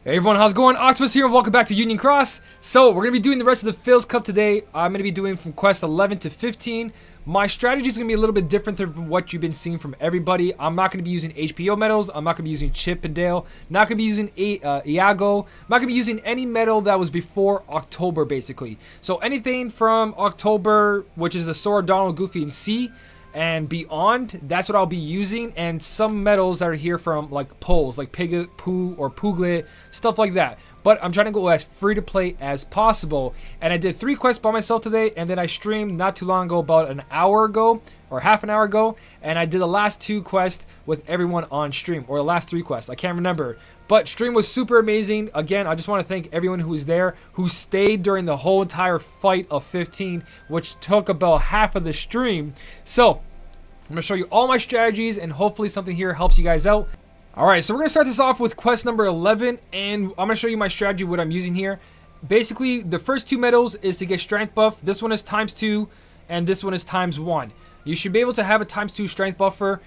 Hey everyone, how's it going? Octopus here and welcome back to Union Cross. So we're going to be doing the rest of the Phil's Cup today. I'm going to be doing from quest 11 to 15. My strategy is going to be a little bit different than what you've been seeing from everybody. I'm not going to be using HPO medals. I'm not going to be using Chip and Dale. Not going to be using Iago. I'm not going to be using any medal that was before October basically. So anything from October, which is the Sora, Donald, Goofy, and C, and beyond, that's what I'll be using, and some medals that are here from like polls like Piglet, Pooh, or Pooglet, stuff like that. But I'm trying to go as free to play as possible, and I did 3 quests by myself today, and then I streamed not too long ago, about an hour ago or half an hour ago, and I did the last 2 quests with everyone on stream, or the last 3 quests, I can't remember. But stream was super amazing. Again, I just want to thank everyone who was there, who stayed during the whole entire fight of 15, which took about half of the stream. So I'm going to show you all my strategies, and hopefully something here helps you guys out. Alright, so we're going to start this off with quest number 11, and I'm going to show you my strategy, what I'm using here. Basically, the first 2 medals is to get strength buff. This one is ×2, and this one is ×1. You should be able to have a ×2 strength buffer.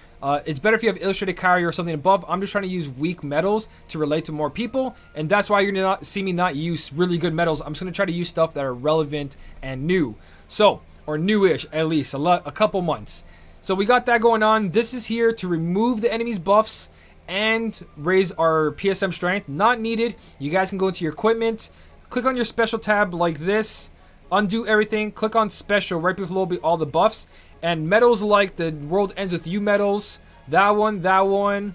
It's better if you have illustrated carry or something above. I'm just trying to use weak medals to relate to more people, and that's why you're going to not see me not use really good medals. I'm just going to try to use stuff that are relevant and new. So, or newish at least, a couple months. So we got that going on. This is here to remove the enemy's buffs and raise our PSM strength. Not needed. You guys can go into your equipment, click on your special tab like this, undo everything, click on special right below all the buffs, and medals like the World Ends With You medals, that one,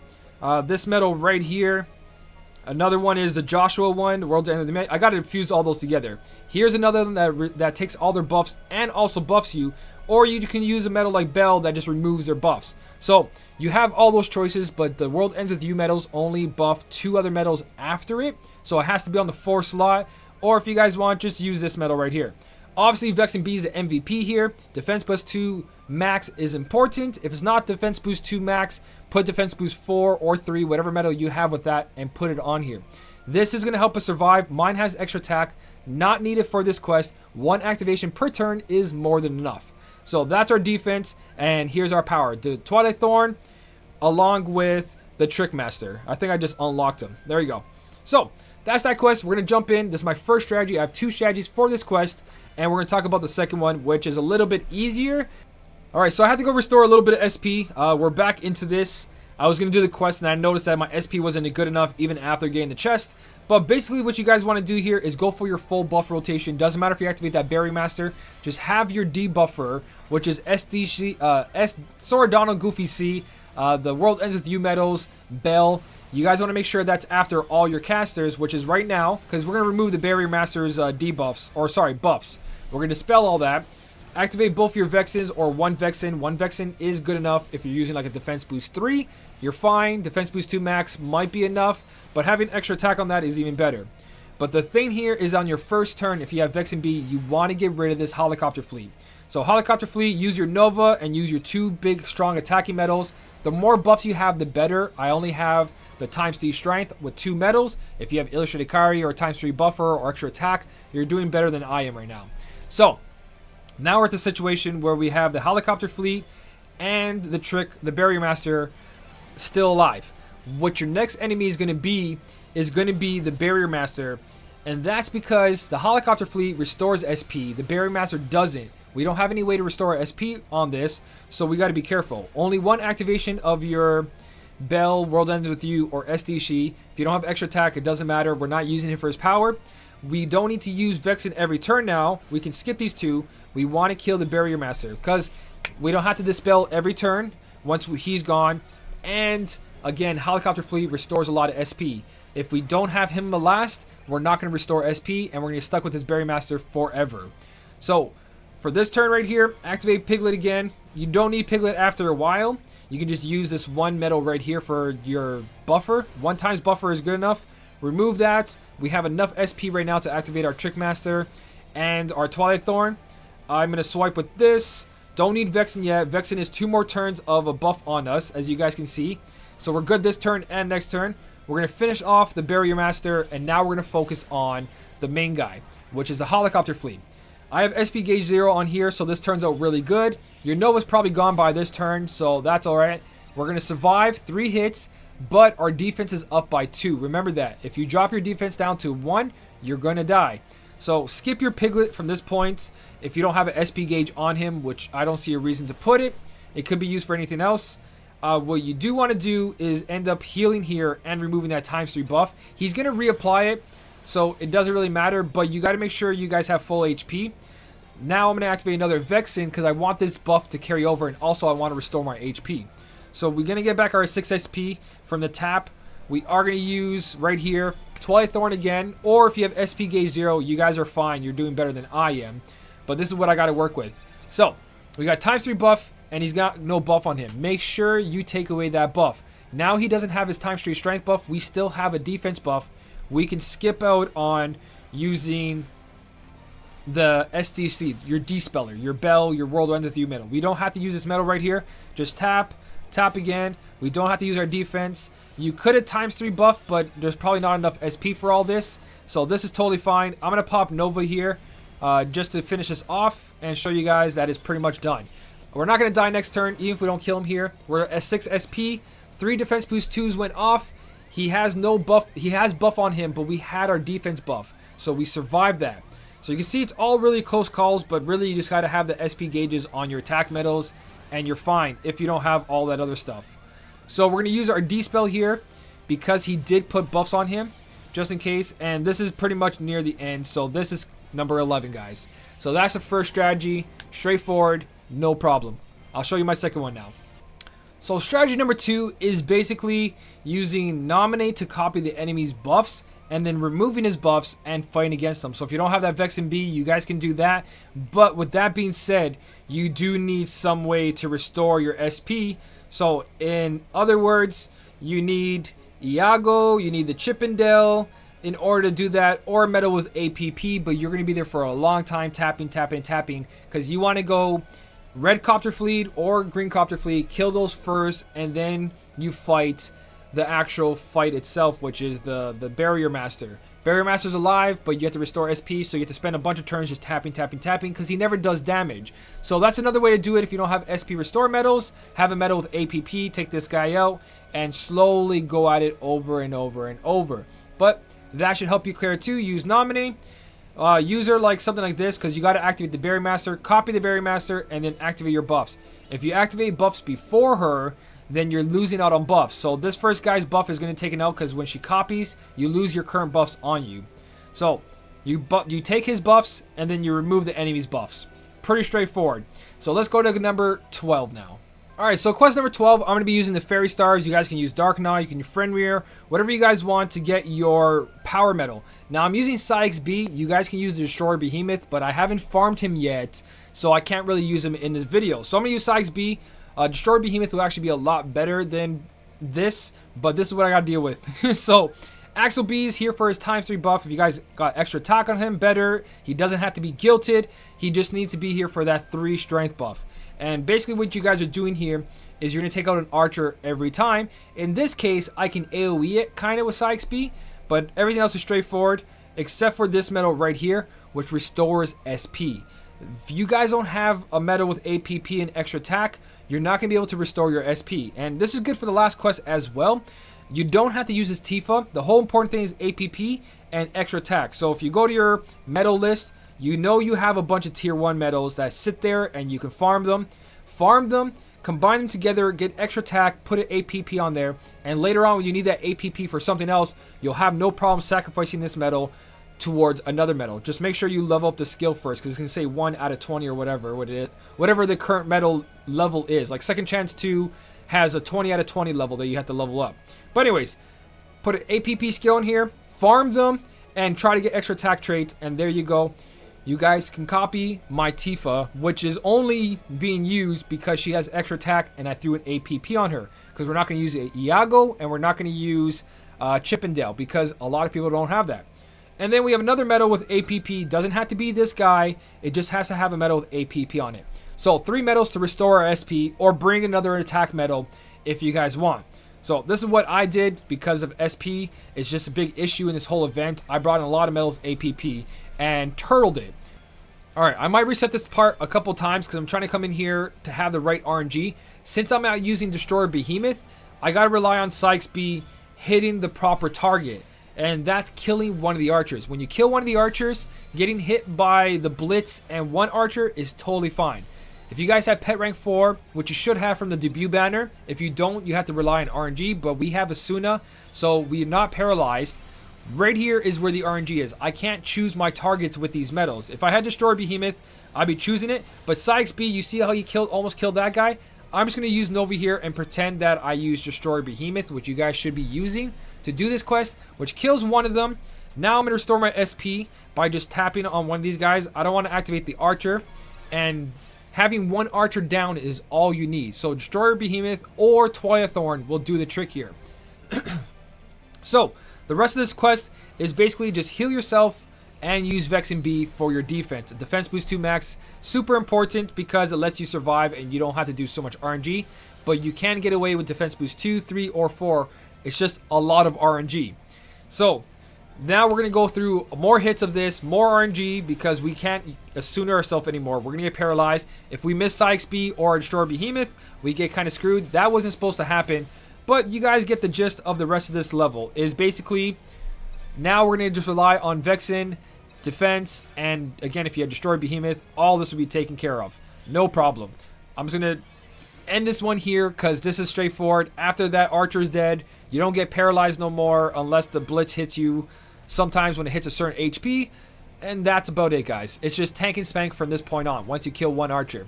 this medal right here. Another one is the Joshua one, the World Ends With You. I gotta fuse all those together. Here's another one that takes all their buffs and also buffs you. Or you can use a medal like Bell that just removes their buffs. So you have all those choices, but the World Ends With You medals only buff 2 other medals after it. So it has to be on the 4 slot. Or if you guys want, just use this medal right here. Obviously, Vexen B is the MVP here. Defense plus 2 max is important. If it's not defense boost 2 max, put defense boost 4 or 3, whatever medal you have with that, and put it on here. This is going to help us survive. Mine has extra attack, not needed for this quest. 1 activation per turn is more than enough. So that's our defense, and here's our power. The Twilight Thorn, along with the Trickmaster. I think I just unlocked him. There you go. So that's that quest. We're going to jump in. This is my first strategy. I have 2 strategies for this quest, and we're going to talk about the second one, which is a little bit easier. Alright, so I had to go restore a little bit of SP. We're back into this. I was going to do the quest, and I noticed that my SP wasn't good enough even after getting the chest. But basically what you guys want to do here is go for your full buff rotation. Doesn't matter if you activate that Berry Master. Just have your debuffer, which is Sora, Donald, Goofy, C, the World Ends With You medals, Bell. You guys want to make sure that's after all your casters, which is right now, because we're going to remove the Berry Master's debuffs, or sorry, buffs. We're going to dispel all that. Activate both your Vexens or 1 Vexen. 1 Vexen is good enough if you're using like a Defense Boost 3. You're fine. Defense Boost 2 max might be enough, but having extra attack on that is even better. But the thing here is on your first turn, if you have Vexen B, you want to get rid of this Helicopter Fleet. So Helicopter Fleet, use your Nova and use your 2 big strong attacking medals. The more buffs you have, the better. I only have the ×3 strength with 2 medals. If you have Illustrated Carry or ×3 buffer or extra attack, you're doing better than I am right now. So now we're at the situation where we have the Helicopter Fleet and the Barrier Master still alive. What your next enemy is going to be the Barrier Master, and that's because the Helicopter Fleet restores SP. The Barrier Master doesn't. We don't have any way to restore SP on this, so we got to be careful. Only 1 activation of your Bell, World Ends With You, or SDC. If you don't have extra attack, it doesn't matter. We're not using it for his power. We don't need to use Vexen every turn now. We can skip these 2. We want to kill the Barrier Master because we don't have to dispel every turn once he's gone. And again, Helicopter Fleet restores a lot of SP. If we don't have him last, we're not going to restore SP, and we're going to get stuck with this Barrier Master forever. So for this turn right here, activate Piglet again. You don't need Piglet after a while. You can just use this 1 medal right here for your buffer. 1 times buffer is good enough. Remove that. We have enough SP right now to activate our Trickmaster and our Twilight Thorn. I'm going to swipe with this. Don't need Vexen yet. Vexen is 2 more turns of a buff on us, as you guys can see. So we're good this turn and next turn. We're going to finish off the Barrier Master, and now we're going to focus on the main guy, which is the Helicopter Fleet. I have SP gauge 0 on here, so this turns out really good. Your Nova's probably gone by this turn, so that's alright. We're going to survive 3 hits. but our defense is up by 2. Remember that. If you drop your defense down to 1, you're going to die. So skip your Piglet from this point if you don't have an SP gauge on him, which I don't see a reason to put it. It could be used for anything else. What you do want to do is end up healing here and removing that ×3 buff. He's going to reapply it, so it doesn't really matter, but you got to make sure you guys have full HP. Now I'm going to activate another Vexen because I want this buff to carry over, and also I want to restore my HP. So we're going to get back our 6 SP from the tap. We are going to use right here Twilight Thorn again, or if you have SP gauge 0, you guys are fine. You're doing better than I am, but this is what I got to work with. So we got ×3 buff, and he's got no buff on him. Make sure you take away that buff. Now he doesn't have his ×3 strength buff. We still have a defense buff. We can skip out on using the SDC, your Despeller, your Bell, your World Ends With You medal. We don't have to use this medal right here. Just tap, tap again. We don't have to use our defense. You could have ×3 buff, but there's probably not enough SP for all this. So this is totally fine. I'm going to pop Nova here just to finish this off and show you guys that it's pretty much done. We're not going to die next turn, even if we don't kill him here. We're at 6 SP. 3 defense boost 2s went off. He has no buff. He has buff on him, but we had our defense buff. So we survived that. So you can see it's all really close calls, but really you just got to have the SP gauges on your attack medals, and you're fine if you don't have all that other stuff. So we're going to use our D-Spell here because he did put buffs on him, just in case. And this is pretty much near the end. So this is number 11, guys. So that's the first strategy. Straightforward. No problem. I'll show you my second one now. So strategy number 2 is basically using Nominate to copy the enemy's buffs and then removing his buffs and fighting against them. So if you don't have that Vexen B, you guys can do that. But with that being said, you do need some way to restore your SP. So in other words, you need Iago, you need the Chippendale in order to do that, or a medal with APP, but you're going to be there for a long time tapping, tapping, tapping, because you want to go red copter fleet or green copter fleet, kill those first, and then you fight the actual fight itself, which is the barrier master. Barrier master's alive, but you have to restore SP, so you have to spend a bunch of turns just tapping, tapping, tapping, because he never does damage. So that's another way to do it. If you don't have SP restore medals, have a medal with APP, take this guy out, and slowly go at it over and over and over. But that should help you clear it too. Use Nominate. User like something like this, because you got to activate the Berry Master, copy the Berry Master, and then activate your buffs. If you activate buffs before her, then you're losing out on buffs. So this first guy's buff is going to take an out because when she copies, you lose your current buffs on you. So you take his buffs and then you remove the enemy's buffs. Pretty straightforward. So let's go to number 12 now. Alright, so quest number 12, I'm going to be using the Fairy Stars. You guys can use Dark Gnaw, you can use Fenrir, whatever you guys want to get your power medal. Now I'm using Sykes B. You guys can use the Destroyer Behemoth, but I haven't farmed him yet, so I can't really use him in this video. So I'm going to use Sykes B. Destroyer Behemoth will actually be a lot better than this, but this is what I got to deal with. So Axel B is here for his ×3 buff. If you guys got extra attack on him, better. He doesn't have to be guilted. He just needs to be here for that 3 strength buff. And basically what you guys are doing here is you're going to take out an archer every time. In this case, I can AoE it kind of with Sykes B, but everything else is straightforward except for this medal right here, which restores SP. If you guys don't have a medal with APP and extra attack, you're not going to be able to restore your SP. And this is good for the last quest as well. You don't have to use this Tifa. The whole important thing is APP and extra attack. So if you go to your medal list, you know you have a bunch of tier 1 medals that sit there and you can farm them. Farm them, combine them together, get extra attack, put an APP on there, and later on when you need that APP for something else, you'll have no problem sacrificing this medal towards another medal. Just make sure you level up the skill first, because it's going to say 1 out of 20 or whatever whatever the current medal level is. Like Second Chance 2 has a 20 out of 20 level that you have to level up. But anyways, put an APP skill in here, farm them, and try to get extra attack traits, and there you go. You guys can copy my Tifa, which is only being used because she has extra attack and I threw an APP on her. Because we're not going to use Iago and we're not going to use Chippendale because a lot of people don't have that. And then we have another medal with APP. Doesn't have to be this guy. It just has to have a medal with APP on it. So 3 medals to restore our SP or bring another attack medal if you guys want. So this is what I did because of SP. It's just a big issue in this whole event. I brought in a lot of medals APP and turtled it. Alright, I might reset this part a couple times because I'm trying to come in here to have the right RNG. Since I'm out using Destroyer Behemoth, I gotta rely on Sykes B hitting the proper target, and that's killing one of the archers. When you kill one of the archers, getting hit by the blitz and one archer is totally fine. If you guys have pet rank 4, which you should have from the debut banner, if you don't, you have to rely on RNG, but we have Asuna, so we're not paralyzed. Right here is where the RNG is. I can't choose my targets with these medals. If I had Destroyer Behemoth, I'd be choosing it, but Sykes B, you see how he almost killed that guy? I'm just going to use Nova here and pretend that I use Destroyer Behemoth, which you guys should be using to do this quest, which kills one of them. Now I'm going to restore my SP by just tapping on one of these guys. I don't want to activate the archer, and having one archer down is all you need. So Destroyer Behemoth or Twilight Thorn will do the trick here. So the rest of this quest is basically just heal yourself and use Vexen B for your defense. Defense boost 2 max, super important because it lets you survive and you don't have to do so much RNG. But you can get away with defense boost 2, 3, or 4. It's just a lot of RNG. So now we're going to go through more hits of this, more RNG, because we can't Asuna ourselves anymore. We're going to get paralyzed. If we miss Sykes B or Destroyer Behemoth, we get kind of screwed. That wasn't supposed to happen. But you guys get the gist of the rest of this level. Is basically, now we're going to just rely on Vexen, defense, and again, if you had Destroyer Behemoth, all this will be taken care of. No problem. I'm just going to end this one here because this is straightforward. After that archer is dead, you don't get paralyzed no more unless the blitz hits you sometimes when it hits a certain HP, and that's about it, guys. It's just tank and spank from this point on once you kill one archer,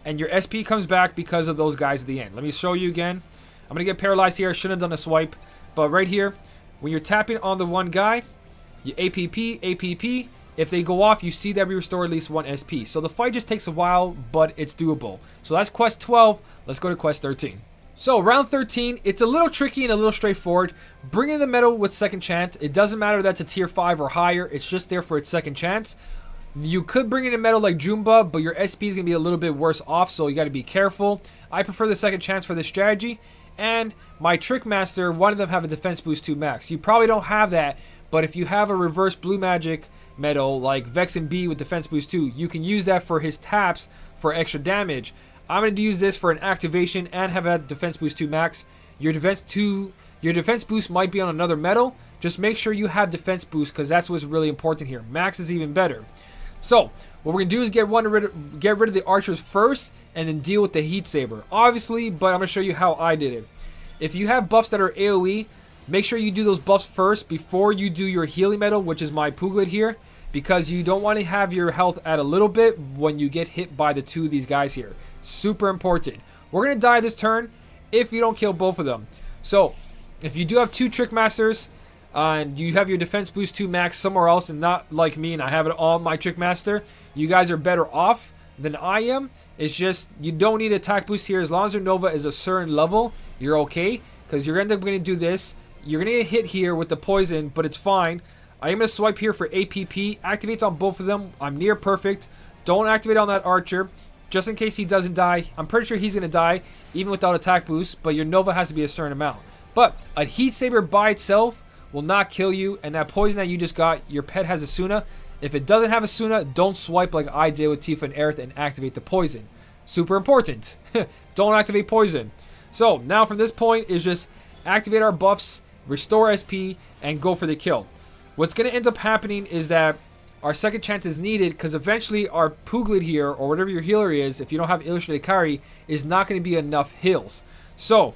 and your SP comes back because of those guys at the end. Let me show you again. I'm gonna get paralyzed here. I shouldn't have done a swipe, but right here, when you're tapping on the one guy, you APP. If they go off, you see that we restore at least 1 SP. So the fight just takes a while, but it's doable. So that's quest 12. Let's go to quest 13. So round 13, it's a little tricky and a little straightforward. Bring in the medal with second chance. It doesn't matter that's a tier 5 or higher. It's just there for its second chance. You could bring in a medal like Jumba, but your SP is going to be a little bit worse off, so you got to be careful. I prefer the second chance for this strategy. And my Trick Master, one of them have a defense boost 2 max. You probably don't have that, but if you have a reverse blue magic medal like Vexen B with defense boost 2, you can use that for his taps for extra damage. I'm going to use this for an activation and have a defense boost 2 max. Your defense boost might be on another medal. Just make sure you have defense boost because that's what's really important here. Max is even better. So what we're going to do is get rid of the archers first and then deal with the heat saber. Obviously, but I'm going to show you how I did it. If you have buffs that are AoE, make sure you do those buffs first before you do your healing medal, which is my Puglet here, because you don't want to have your health at a little bit when you get hit by the two of these guys here. Super important. We're going to die this turn if you don't kill both of them. So if you do have 2 Trick Masters and you have your defense boost 2 max somewhere else and not like me and I have it on my Trick Master, you guys are better off than I am. It's just you don't need attack boost here. As long as your Nova is a certain level, you're okay, because you're going to do this. You're going to get hit here with the poison, but it's fine. I am going to swipe here for APP. Activates on both of them. I'm near perfect. Don't activate on that archer, just in case he doesn't die. I'm pretty sure he's going to die, even without attack boost, but your Nova has to be a certain amount. But a Heat Saber by itself will not kill you, and that poison that you just got, your pet has Asuna. If it doesn't have Asuna, don't swipe like I did with Tifa and Aerith and activate the poison. Super important. Don't activate poison. So now from this point is just activate our buffs, restore SP, and go for the kill. What's going to end up happening is that our second chance is needed because eventually our Puglet here, or whatever your healer is, if you don't have Illustrated Kari, is not going to be enough heals. So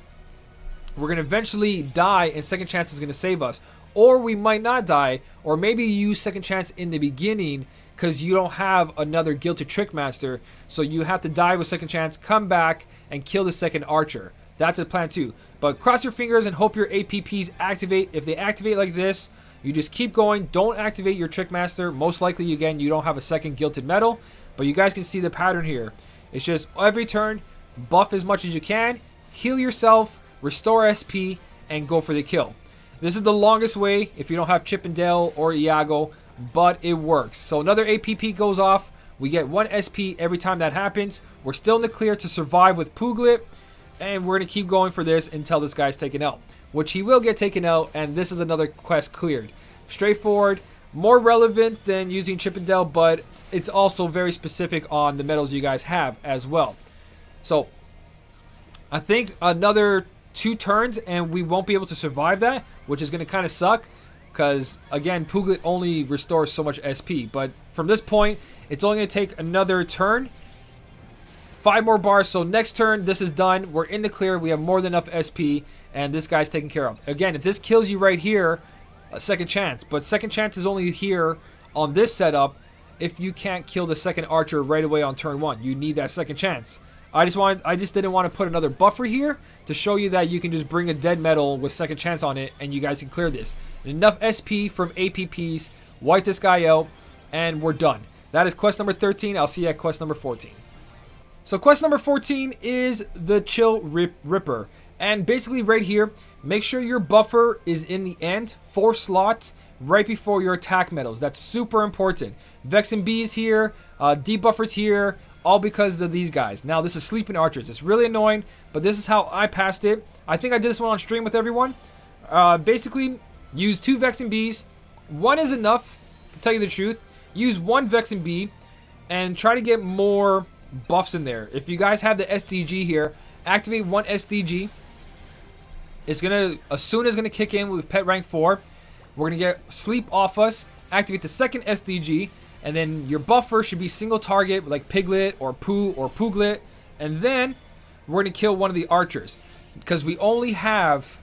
we're going to eventually die and second chance is going to save us. Or we might not die, or maybe you use second chance in the beginning because you don't have another Gilded Trick Master, so you have to die with second chance, come back, and kill the second archer. That's a plan too. But cross your fingers and hope your APPs activate. If they activate like this, you just keep going. Don't activate your Trick Master. Most likely, again, you don't have a second Gilded Metal, but you guys can see the pattern here. It's just every turn, buff as much as you can, heal yourself, restore SP, and go for the kill. This is the longest way if you don't have Chip and Dale or Iago, but it works. So another APP goes off. We get 1 SP every time that happens. We're still in the clear to survive with Puglet, and we're going to keep going for this until this guy's taken out, which he will get taken out, and this is another quest cleared. Straightforward, more relevant than using Chip and Dale, but it's also very specific on the medals you guys have as well. So I think another 2 turns and we won't be able to survive that, which is going to kind of suck because, again, Puglet only restores so much SP. But from this point, it's only going to take another turn. 5 more bars, so next turn, this is done. We're in the clear. We have more than enough SP, and this guy's taken care of. Again, if this kills you right here, a second chance. But second chance is only here on this setup if you can't kill the second archer right away on turn 1. You need that second chance. I just didn't want to put another buffer here to show you that you can just bring a dead metal with second chance on it, and you guys can clear this. Enough SP from APPs, wipe this guy out, and we're done. That is quest number 13. I'll see you at quest number 14. So quest number 14 is the Chill Ripper. And basically right here, make sure your buffer is in the end, 4 slots, right before your attack medals. That's super important. Vexen Bees here, debuffers here, all because of these guys. Now this is Sleeping Archers. It's really annoying, but this is how I passed it. I think I did this one on stream with everyone. Basically, use 2 Vexen Bees. 1 is enough, to tell you the truth. Use 1 Vexen Bee and try to get more buffs in there. If you guys have the SDG here, activate 1 SDG. It's gonna, as soon as gonna kick in with pet rank 4. We're gonna get sleep off us, activate the second SDG, and then your buffer should be single target like Piglet or Poo or Puglet, and then we're gonna kill one of the archers because we only have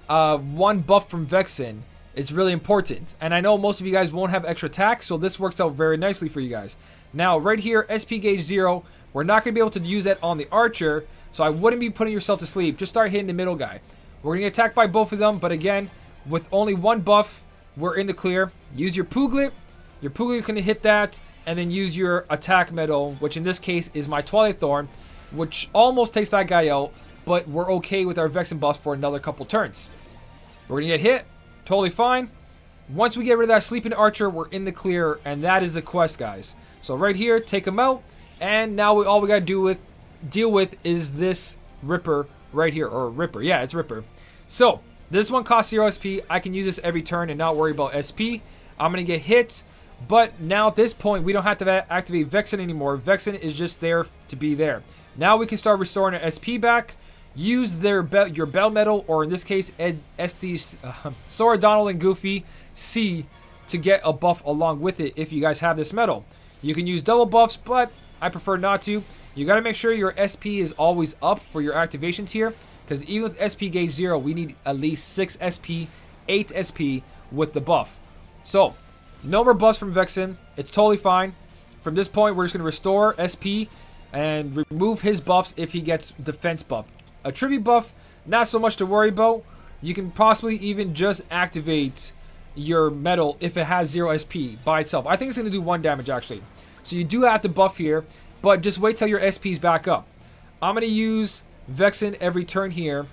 1 buff from Vexen. It's really important, and I know most of you guys won't have extra attack, so this works out very nicely for you guys. Now right here, SP gauge 0, we're not going to be able to use that on the archer, so I wouldn't be putting yourself to sleep. Just start hitting the middle guy. We're going to get attacked by both of them, but again, with only 1 buff, we're in the clear. Use your Puglet. Your Puglet is going to hit that, and then use your attack medal, which in this case is my Twilight Thorn, which almost takes that guy out, but we're okay with our Vexen buffs for another couple turns. We're going to get hit. Totally fine. Once we get rid of that Sleeping Archer, we're in the clear, and that is the quest, guys. So right here, take him out, and now all we gotta deal with is this Ripper right here, or Ripper. Yeah, it's Ripper. So this one costs 0 SP. I can use this every turn and not worry about SP. I'm gonna get hit, but now at this point, we don't have to activate Vexen anymore. Vexen is just there to be there. Now we can start restoring our SP back. Use your bell metal, or in this case, Sora, Donald, and Goofy C to get a buff along with it if you guys have this medal. You can use double buffs, but I prefer not to. You got to make sure your SP is always up for your activations here, because even with SP gauge 0, we need at least 6 SP, 8 SP with the buff. So, no more buffs from Vexen. It's totally fine. From this point, we're just going to restore SP and remove his buffs if he gets defense buff. A tribute buff, not so much to worry about. You can possibly even just activate your medal if it has 0 SP by itself. I think it's going to do 1 damage actually. So you do have to buff here, but just wait till your SP's back up. I'm going to use Vexen every turn here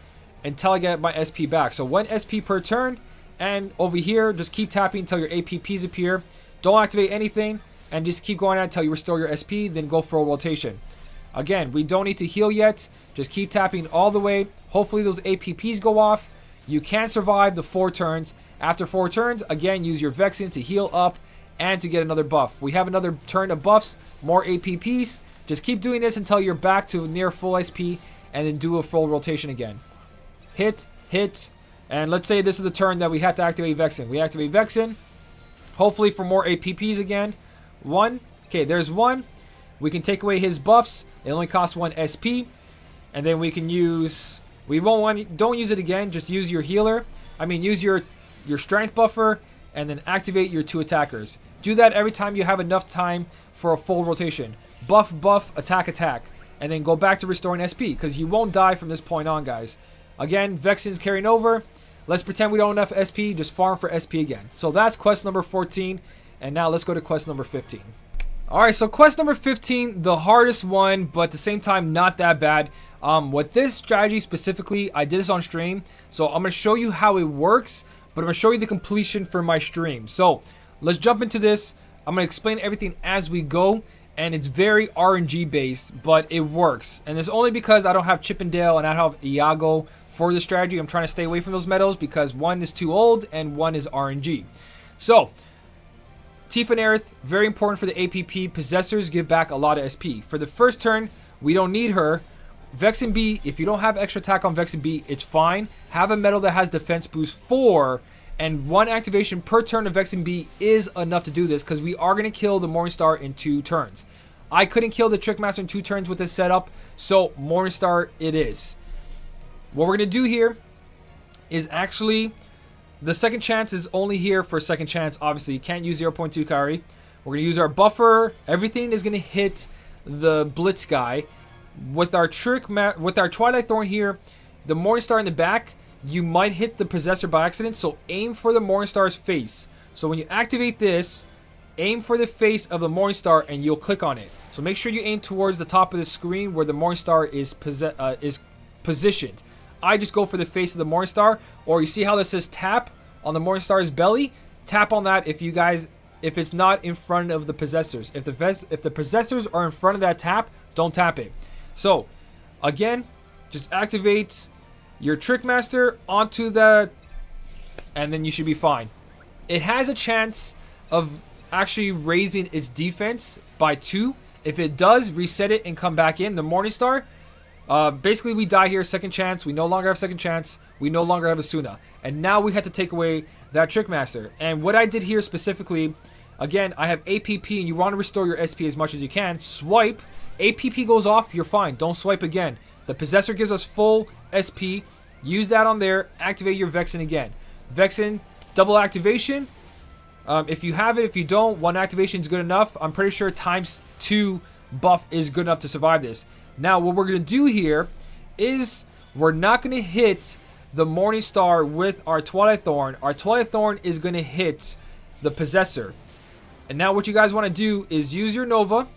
until I get my SP back. So 1 SP per turn, and over here, just keep tapping until your APPs appear. Don't activate anything, and just keep going out until you restore your SP, then go for a rotation. Again, we don't need to heal yet. Just keep tapping all the way. Hopefully those APPs go off. You can survive the 4 turns. After 4 turns, again, use your Vexen to heal up and to get another buff. We have another turn of buffs, more APPs. Just keep doing this until you're back to near full SP, and then do a full rotation again. Hit, and let's say this is the turn that we have to activate Vexen. We activate Vexen, hopefully for more APPs again. 1, okay, there's 1. We can take away his buffs. It only costs 1 SP. And then we can use, don't use it again, just use your healer. Use your strength buffer, and then activate your 2 attackers. Do that every time you have enough time for a full rotation. Buff, attack, and then go back to restoring SP, because you won't die from this point on, guys. Again, Vexen's carrying over. Let's pretend we don't have enough SP, just farm for SP again. So that's quest number 14, and now let's go to quest number 15. Alright, so quest number 15, the hardest one, but at the same time, not that bad. With this strategy specifically, I did this on stream, so I'm going to show you how it works, but I'm going to show you the completion for my stream. So, let's jump into this. I'm going to explain everything as we go, and it's very RNG based, but it works. And it's only because I don't have Chippendale and I don't have Iago for the strategy. I'm trying to stay away from those medals because 1 is too old and 1 is RNG. So, Tifa and Aerith, very important for the APP. Possessors give back a lot of SP. For the first turn, we don't need her. Vexen B, if you don't have extra attack on Vexen B, it's fine. Have a medal that has defense boost 4, and 1 activation per turn of Vexen B is enough to do this, because we are going to kill the Morningstar in 2 turns. I couldn't kill the Trickmaster in 2 turns with this setup, so Morningstar it is. What we're going to do here is actually, the second chance is only here for second chance. Obviously, you can't use 0.2 Kari. We're going to use our buffer. Everything is going to hit the Blitz guy. With our Twilight Thorn here, the Morningstar in the back, you might hit the Possessor by accident, so aim for the Morningstar's face. So when you activate this, aim for the face of the Morningstar and you'll click on it. So make sure you aim towards the top of the screen where the Morningstar is positioned. I just go for the face of the Morningstar, or you see how this says tap on the Morningstar's belly? Tap on that if it's not in front of the Possessors. If the Possessors are in front of that tap, don't tap it. So, again, just activate your Trickmaster onto that, and then you should be fine. It has a chance of actually raising its defense by 2. If it does, reset it and come back in. The Morningstar, basically we die here, second chance. We no longer have second chance. We no longer have Asuna. And now we have to take away that Trickmaster. And what I did here specifically, again, I have APP, and you want to restore your SP as much as you can. Swipe. APP goes off, you're fine. Don't swipe again. The Possessor gives us full SP. Use that on there. Activate your Vexen again. Vexen, double activation. If you have it, if you don't, 1 activation is good enough. I'm pretty sure ×2 buff is good enough to survive this. Now, what we're going to do here is we're not going to hit the Morningstar with our Twilight Thorn. Our Twilight Thorn is going to hit the Possessor. And now what you guys want to do is use your Nova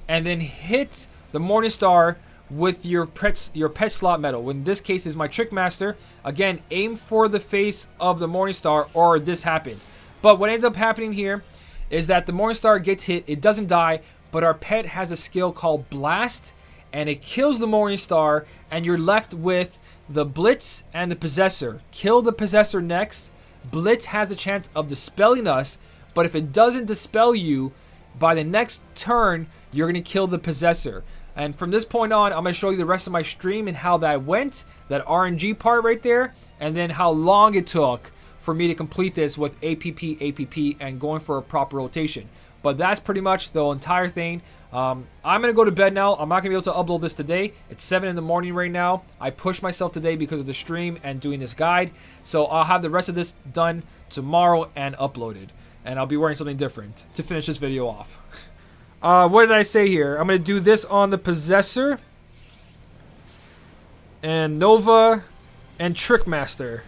and then hit the Morningstar with your pet slot medal. In this case is my Trickmaster. Again, aim for the face of the Morningstar or this happens. But what ends up happening here is that the Morningstar gets hit. It doesn't die, but our pet has a skill called Blast, and it kills the Morningstar, and you're left with the Blitz and the Possessor. Kill the Possessor next. Blitz has a chance of dispelling us, but if it doesn't dispel you, by the next turn, you're going to kill the Possessor. And from this point on, I'm going to show you the rest of my stream and how that went, that RNG part right there, and then how long it took for me to complete this with APP, and going for a proper rotation. But that's pretty much the entire thing. I'm going to go to bed now. I'm not going to be able to upload this today. It's 7 in the morning right now. I pushed myself today because of the stream and doing this guide. So I'll have the rest of this done tomorrow and uploaded. And I'll be wearing something different to finish this video off. What did I say here? I'm going to do this on the Possessor. And Nova. And Trickmaster.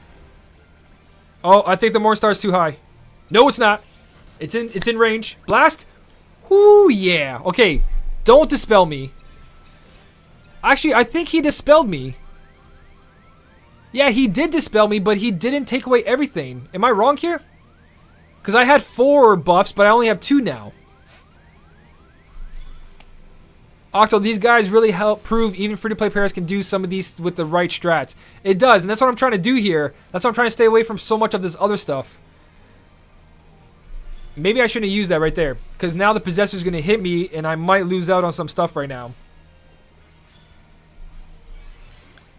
Oh, I think the Morningstar is too high. No, it's not. It's in range. Blast. Ooh, yeah. Okay, don't dispel me. Actually, I think he dispelled me. Yeah, he did dispel me, but he didn't take away everything. Am I wrong here? Because I had 4 buffs, but I only have 2 now. Octo, these guys really help prove even free-to-play players can do some of these with the right strats. It does, and that's what I'm trying to do here. That's why I'm trying to stay away from so much of this other stuff. Maybe I shouldn't have used that right there, because now the Possessor's going to hit me, and I might lose out on some stuff right now.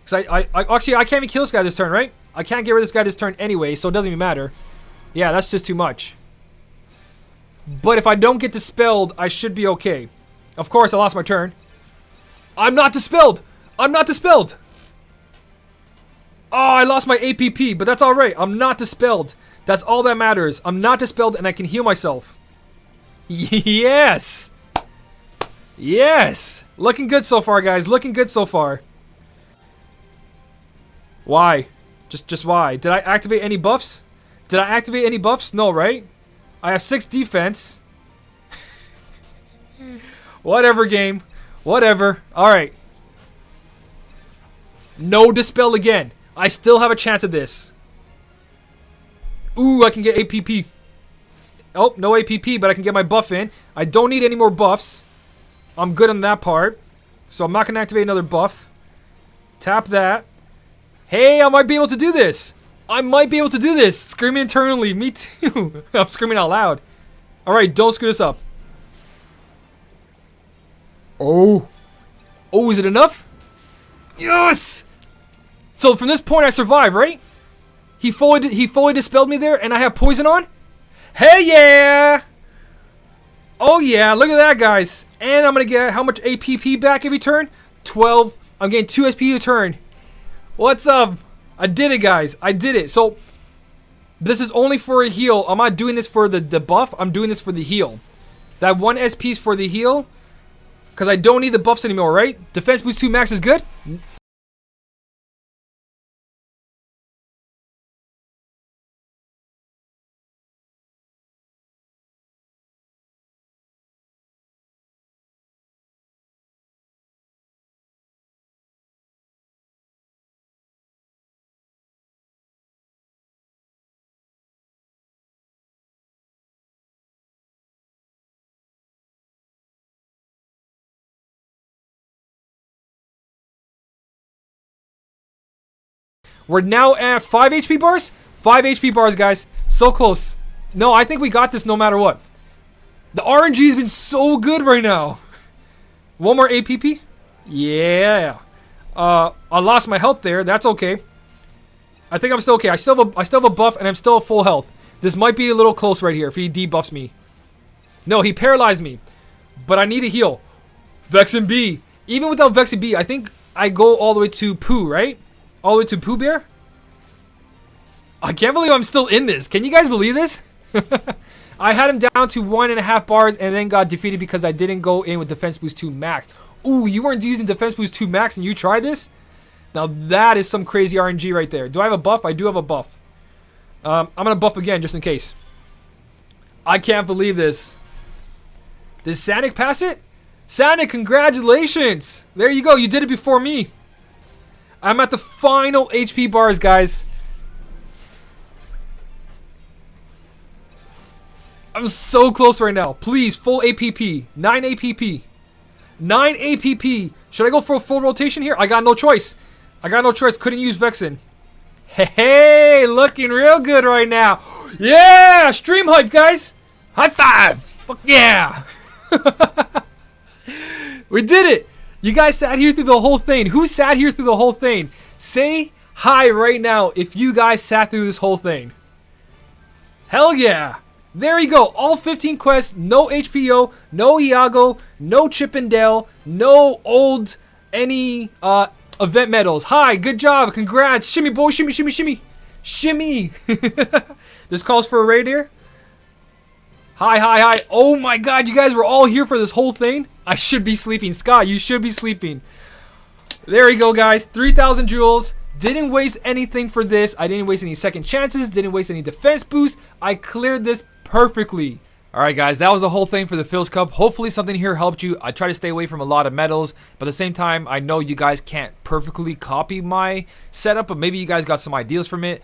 Because actually, I can't even kill this guy this turn, right? I can't get rid of this guy this turn anyway, so it doesn't even matter. Yeah, that's just too much. But if I don't get dispelled, I should be okay. Of course, I lost my turn. I'm not dispelled! I'm not dispelled! Oh, I lost my APP, but that's alright. I'm not dispelled. That's all that matters. I'm not dispelled and I can heal myself. Yes! Yes! Looking good so far, guys. Looking good so far. Why? Just why? Did I activate any buffs? Did I activate any buffs? No, right? I have 6 defense. Whatever, game. Whatever. Alright. No dispel again. I still have a chance of this. Ooh, I can get APP. Oh, no APP, but I can get my buff in. I don't need any more buffs. I'm good on that part. So I'm not going to activate another buff. Tap that. Hey, I might be able to do this. I might be able to do this. Screaming internally. Me too. I'm screaming out loud. Alright, don't screw this up. Oh. Oh, is it enough? Yes! So from this point I survive, right? He fully dispelled me there, and I have poison on? Hey yeah! Oh yeah, look at that, guys. And I'm gonna get how much APP back every turn? 12. I'm getting 2 SP a turn. What's up? I did it, guys. I did it. So this is only for a heal. I'm not doing this for the buff. I'm doing this for the heal. That 1 SP is for the heal. Because I don't need the buffs anymore, right? Defense boost 2 max is good. We're now at 5 HP bars. 5 HP bars, guys. So close. No, I think we got this no matter what. The RNG has been so good right now. One more APP. Yeah. I lost my health there. That's okay. I think I'm still okay. I still have a buff, and I'm still at full health. This might be a little close right here if he debuffs me. No, he paralyzed me. But I need a heal. Vexen B. Even without Vexen B, I think I go all the way to Pooh, right? All the way to Pooh Bear? I can't believe I'm still in this. Can you guys believe this? I had him down to 1.5 bars and then got defeated because I didn't go in with Defense Boost 2 Max. Ooh, you weren't using Defense Boost 2 Max and you tried this? Now that is some crazy RNG right there. Do I have a buff? I do have a buff. I'm going to buff again just in case. I can't believe this. Did Sanic pass it? Sanic, congratulations! There you go. You did it before me. I'm at the final HP bars, guys. I'm so close right now. Please, full APP. 9 APP. 9 APP. Should I go for a full rotation here? I got no choice. I got no choice. Couldn't use Vexen. Hey, looking real good right now. Yeah, stream hype, guys. High five. Fuck yeah. We did it. You guys sat here through the whole thing. Who sat here through the whole thing? Say hi right now if you guys sat through this whole thing. Hell yeah. There you go. All 15 quests. No HPO. No Iago. No Chippendale. No old any event medals. Hi. Good job. Congrats. Shimmy, boy. Shimmy, shimmy, shimmy. Shimmy. This calls for a raid here. Hi, hi, hi. Oh my god. You guys were all here for this whole thing. I should be sleeping. Scott, you should be sleeping. There you go, guys. 3,000 jewels. Didn't waste anything for this. I didn't waste any second chances. Didn't waste any defense boost. I cleared this perfectly. Alright guys, that was the whole thing for the Phil's Cup. Hopefully something here helped you. I try to stay away from a lot of medals, but at the same time, I know you guys can't perfectly copy my setup, but maybe you guys got some ideas from it.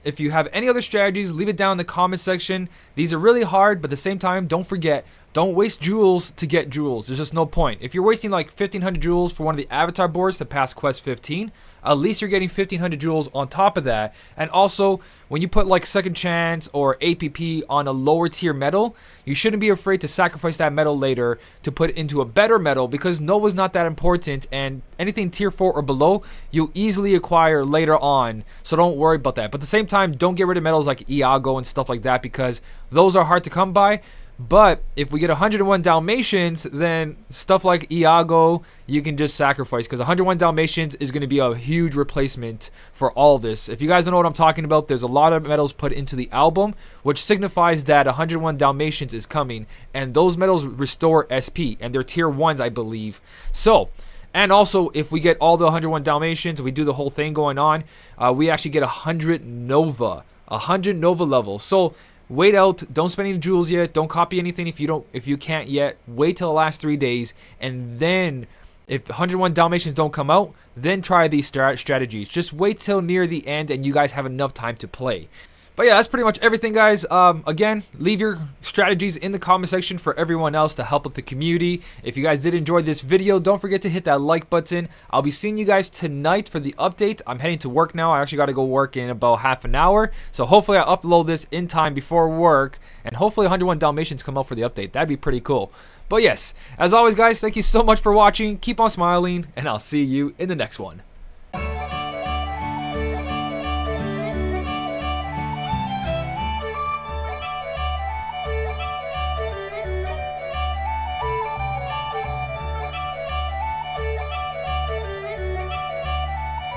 If you have any other strategies, leave it down in the comment section. These are really hard, but at the same time, don't forget, don't waste jewels to get jewels. There's just no point. If you're wasting like 1,500 jewels for one of the avatar boards to pass quest 15, at least you're getting 1,500 jewels on top of that. And also, when you put like second chance or APP on a lower tier medal, you shouldn't be afraid to sacrifice that medal later to put into a better medal, because Nova's not that important, and anything tier 4 or below, you'll easily acquire later on. So don't worry about that. But at the same time, don't get rid of medals like Iago and stuff like that, because those are hard to come by. But if we get 101 Dalmatians, then stuff like Iago, you can just sacrifice, because 101 Dalmatians is going to be a huge replacement for all of this. If you guys don't know what I'm talking about, there's a lot of medals put into the album, which signifies that 101 Dalmatians is coming, and those medals restore SP, and they're tier 1s, I believe. So, and also, if we get all the 101 Dalmatians, we do the whole thing going on, we actually get 100 Nova. 100 Nova levels. So, wait out, don't spend any jewels yet, don't copy anything if you can't yet. Wait till the last 3 days, and then if 101 Dalmatians don't come out, then try these strategies. Just wait till near the end and you guys have enough time to play. But yeah, that's pretty much everything, guys. Again, leave your strategies in the comment section for everyone else to help with the community. If you guys did enjoy this video, don't forget to hit that like button. I'll be seeing you guys tonight for the update. I'm heading to work now. I actually got to go work in about half an hour. So hopefully I upload this in time before work. And hopefully 101 Dalmatians come out for the update. That'd be pretty cool. But yes, as always, guys, thank you so much for watching. Keep on smiling, and I'll see you in the next one.